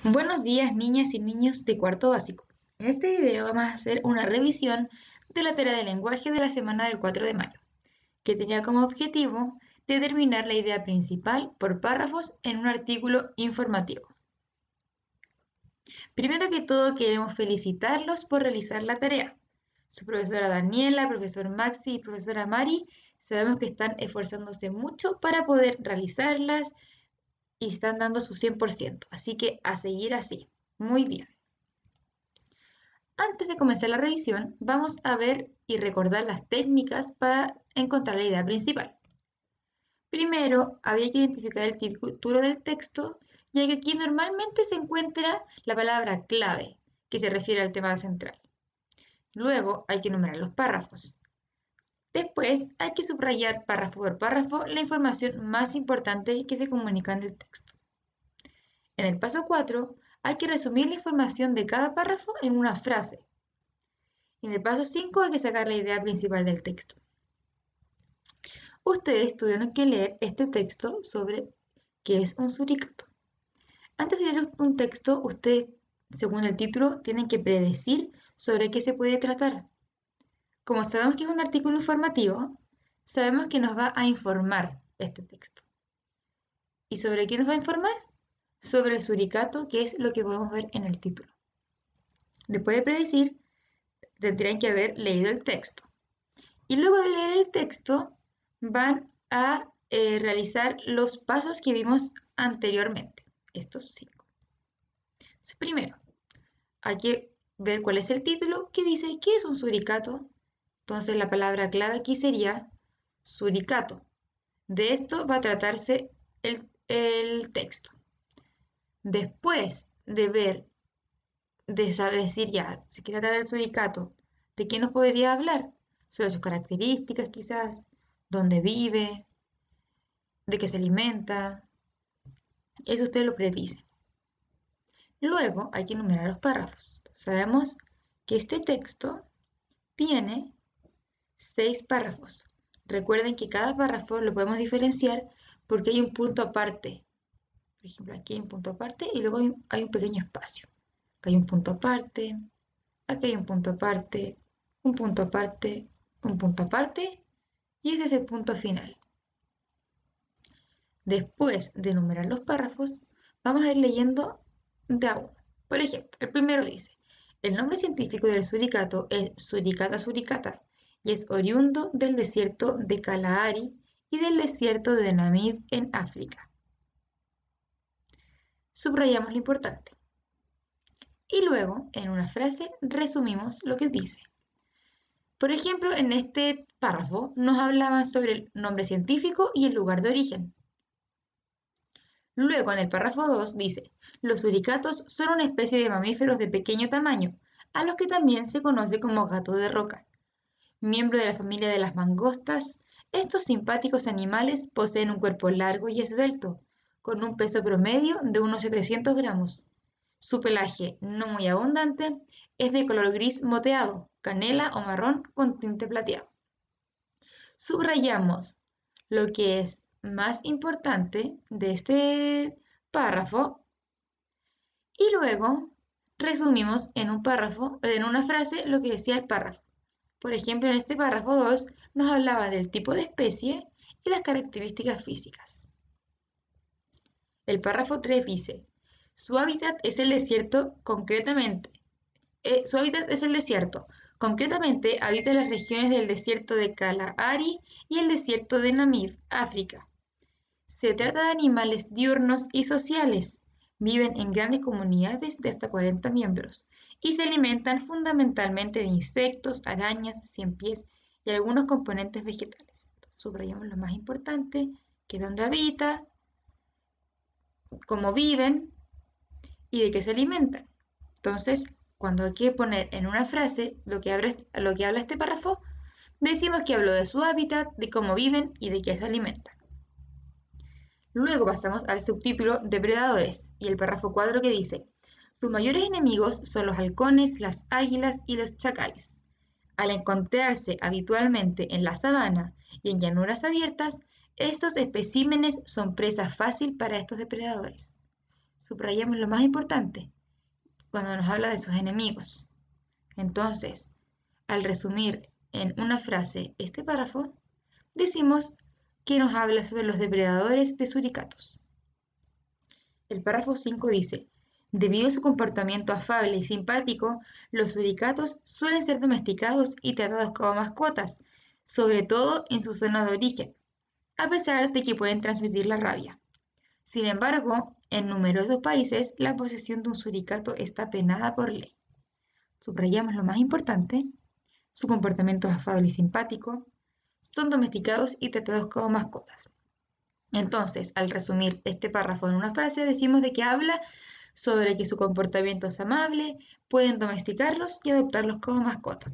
Buenos días, niñas y niños de cuarto básico. En este video vamos a hacer una revisión de la tarea de lenguaje de la semana del 4 de mayo, que tenía como objetivo determinar la idea principal por párrafos en un artículo informativo. Primero que todo, queremos felicitarlos por realizar la tarea. Su profesora Daniela, profesor Maxi y profesora Mari, sabemos que están esforzándose mucho para poder realizarlas y están dando su 100%, así que a seguir así. Muy bien. Antes de comenzar la revisión, vamos a ver y recordar las técnicas para encontrar la idea principal. Primero, había que identificar el título del texto, ya que aquí normalmente se encuentra la palabra clave, que se refiere al tema central. Luego, hay que enumerar los párrafos. Después, hay que subrayar párrafo por párrafo la información más importante que se comunica en el texto. En el paso 4, hay que resumir la información de cada párrafo en una frase. Y en el paso 5 hay que sacar la idea principal del texto. Ustedes tuvieron que leer este texto sobre qué es un suricato. Antes de leer un texto, ustedes, según el título, tienen que predecir sobre qué se puede tratar. Como sabemos que es un artículo informativo, sabemos que nos va a informar este texto. ¿Y sobre qué nos va a informar? Sobre el suricato, que es lo que podemos ver en el título. Después de predecir, tendrían que haber leído el texto. Y luego de leer el texto, van a realizar los pasos que vimos anteriormente, estos 5. Entonces, primero, hay que ver cuál es el título que dice qué es un suricato. Entonces, la palabra clave aquí sería suricato. De esto va a tratarse el texto. Después de ver, de saber decir ya, si qué se trata del suricato, ¿de qué nos podría hablar? Sobre sus características quizás, dónde vive, de qué se alimenta. Eso usted lo predice. Luego hay que enumerar los párrafos. Sabemos que este texto tiene 6 párrafos. Recuerden que cada párrafo lo podemos diferenciar porque hay un punto aparte. Por ejemplo, aquí hay un punto aparte y luego hay un pequeño espacio. Acá hay un punto aparte, aquí hay un punto aparte, un punto aparte, un punto aparte y este es el punto final. Después de enumerar los párrafos, vamos a ir leyendo de a uno. Por ejemplo, el primero dice, el nombre científico del suricato es Suricata suricata y es oriundo del desierto de Kalahari y del desierto de Namib en África. Subrayamos lo importante. Y luego, en una frase, resumimos lo que dice. Por ejemplo, en este párrafo nos hablaban sobre el nombre científico y el lugar de origen. Luego, en el párrafo 2 dice, los suricatos son una especie de mamíferos de pequeño tamaño, a los que también se conoce como gato de roca. Miembro de la familia de las mangostas, estos simpáticos animales poseen un cuerpo largo y esbelto, con un peso promedio de unos 700 gramos. Su pelaje, no muy abundante, es de color gris moteado, canela o marrón con tinte plateado. Subrayamos lo que es más importante de este párrafo y luego resumimos en un párrafo, en una frase, lo que decía el párrafo. Por ejemplo, en este párrafo 2 nos hablaba del tipo de especie y las características físicas. El párrafo 3 dice, su hábitat es el desierto, concretamente habita en las regiones del desierto de Kalahari y el desierto de Namib, África. Se trata de animales diurnos y sociales. Viven en grandes comunidades de hasta 40 miembros y se alimentan fundamentalmente de insectos, arañas, ciempiés y algunos componentes vegetales. Subrayamos lo más importante, que es dónde habita, cómo viven y de qué se alimentan. Entonces, cuando hay que poner en una frase lo que habla este párrafo, decimos que habló de su hábitat, de cómo viven y de qué se alimentan. Luego pasamos al subtítulo Depredadores y el párrafo 4 que dice, sus mayores enemigos son los halcones, las águilas y los chacales. Al encontrarse habitualmente en la sabana y en llanuras abiertas, estos especímenes son presa fácil para estos depredadores. Subrayamos lo más importante cuando nos habla de sus enemigos. Entonces, al resumir en una frase este párrafo, decimos que nos habla sobre los depredadores de suricatos. El párrafo 5 dice: debido a su comportamiento afable y simpático, los suricatos suelen ser domesticados y tratados como mascotas, sobre todo en su zona de origen, a pesar de que pueden transmitir la rabia. Sin embargo, en numerosos países la posesión de un suricato está penada por ley. Subrayamos lo más importante: su comportamiento es afable y simpático, son domesticados y tratados como mascotas. Entonces, al resumir este párrafo en una frase, decimos de que habla sobre que su comportamiento es amable, pueden domesticarlos y adoptarlos como mascota.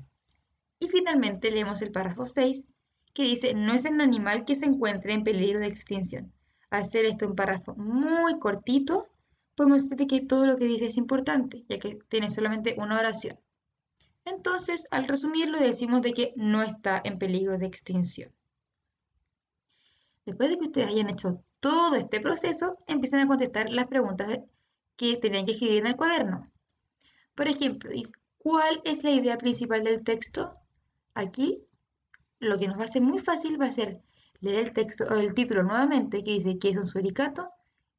Y finalmente leemos el párrafo 6, que dice: no es un animal que se encuentre en peligro de extinción. Al ser este un párrafo muy cortito, podemos decir que todo lo que dice es importante, ya que tiene solamente una oración. Entonces, al resumirlo, decimos de que no está en peligro de extinción. Después de que ustedes hayan hecho todo este proceso, empiezan a contestar las preguntas que tenían que escribir en el cuaderno. Por ejemplo, dice: ¿cuál es la idea principal del texto? Aquí lo que nos va a ser muy fácil va a ser leer el texto o el título nuevamente, que dice qué es un suricato,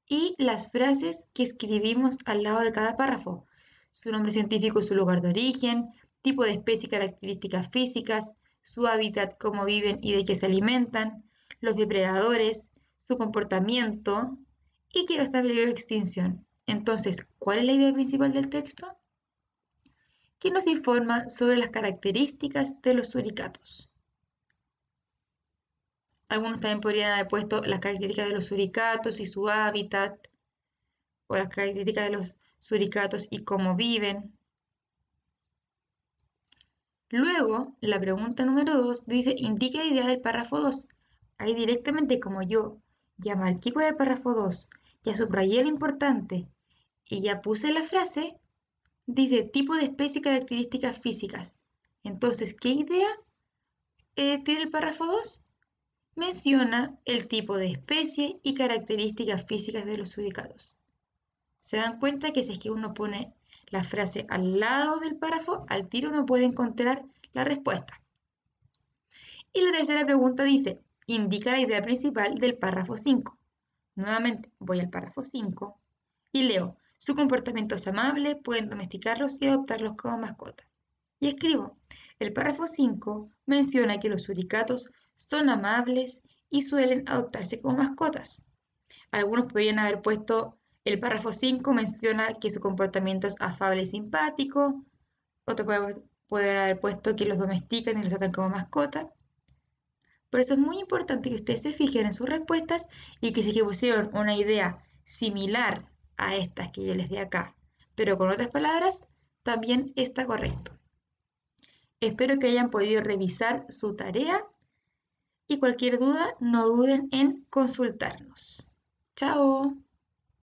y las frases que escribimos al lado de cada párrafo: su nombre científico y su lugar de origen, tipo de especie y características físicas, su hábitat, cómo viven y de qué se alimentan, los depredadores, su comportamiento y que no está en peligro de extinción. Entonces, ¿cuál es la idea principal del texto? Que nos informa sobre las características de los suricatos. Algunos también podrían haber puesto las características de los suricatos y su hábitat, o las características de los suricatos y cómo viven. Luego, la pregunta número 2 dice: indica la idea del párrafo 2. Ahí directamente, como yo ya marqué con el párrafo 2, ya subrayé lo importante y ya puse la frase, dice tipo de especie y características físicas. Entonces, ¿qué idea tiene el párrafo 2? Menciona el tipo de especie y características físicas de los suricatos. Se dan cuenta que si es que uno pone la frase al lado del párrafo, al tiro uno puede encontrar la respuesta. Y la tercera pregunta dice: indica la idea principal del párrafo 5. Nuevamente voy al párrafo 5 y leo: su comportamiento es amable, pueden domesticarlos y adoptarlos como mascota. Y escribo: el párrafo 5 menciona que los suricatos son amables y suelen adoptarse como mascotas. Algunos podrían haber puesto: el párrafo 5 menciona que su comportamiento es afable y simpático. Otros pueden haber puesto que los domestican y los tratan como mascota. Por eso es muy importante que ustedes se fijen en sus respuestas y que si que pusieron una idea similar a estas que yo les di acá, pero con otras palabras, también está correcto. Espero que hayan podido revisar su tarea y cualquier duda no duden en consultarnos. ¡Chao!